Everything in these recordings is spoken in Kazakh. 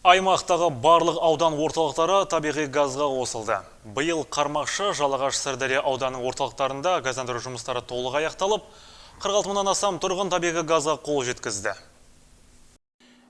Аймақтағы барлық аудан орталықтары табиғи газға қосылды. Биыл Қармақшы, Жалағаш, Сырдария ауданның орталықтарында газдандыру жұмыстары толық аяқталып, 46 мыңнан астам тұрғын табиғи газға қол жеткізді.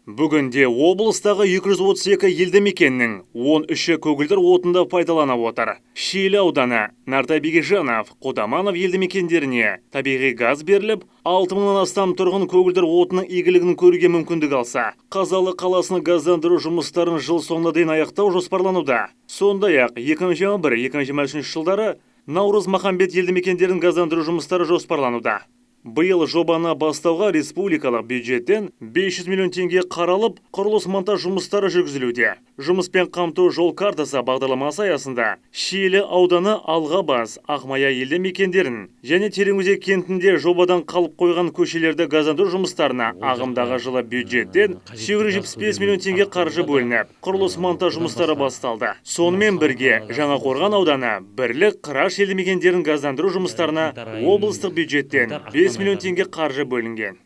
Бүгінде облыстағы 232 елді мекеннің 13-і көгілдір отынды пайдаланып отыр. Шиелі ауданы, Нартай Бегежанов, Қодаманов елді мекендеріне табиғи газ беріліп, 6 мыңнан астам тұрғын көгілдір отынның игілігін көруге мүмкіндік алса, Қазалы қаласының газдандыру жұмыстарын жыл соңына дейін аяқтау жоспарлануда. Сондай-ақ 2021-2023 жылдары Наурыз Махамбет елді мекендерін газдандыру жұмыстары жоспарлануда. Биыл жобаны бастауға республикалық бюджеттен 500 миллион теңге қаралып, құрылыс монтаж жұмыстары жүргізілуде. Жұмыспен қамту жол картасы бағдарламасы аясында Шиелі ауданы Алғабас, Ақмая елді мекендерін және Тереңөзек кентінде жобадан қалып қойған көшелерді газдандыру жұмыстарына ағымдағы жылы бюджеттен 775 миллион теңге қаржы бөлініп, құрылыс монтаж жұмыстары басталды. Сонымен бірге Жаңақорған ауданы Бірлік, Қыраш елді мекендерін газдандыру жұмыстарына облыстық бюджеттен 5 миллион теңге қаржы бөлінген.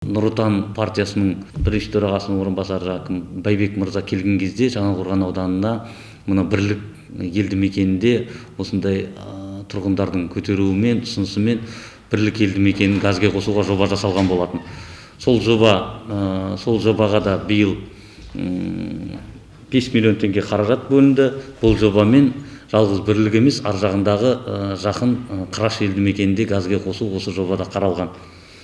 Нұр Отан партиясының бірінші төрағасының орынбасары Аким Байбек мырза келген кезде Жаңақорған ауданына мына Бірлік елді мекенінде осындай тұрғындардың көтеруімен, ұсынысымен Бірлік елді мекенін газге қосуға жоба жасалған болатын. Сол жобаға да биыл 5 миллион теңге қаражат бөлінді. Бұл жобамен жалғыз Бірлік емес, ар жағындағы жақын Қыраш елді мекенінде газге қосу осы жобада қаралған.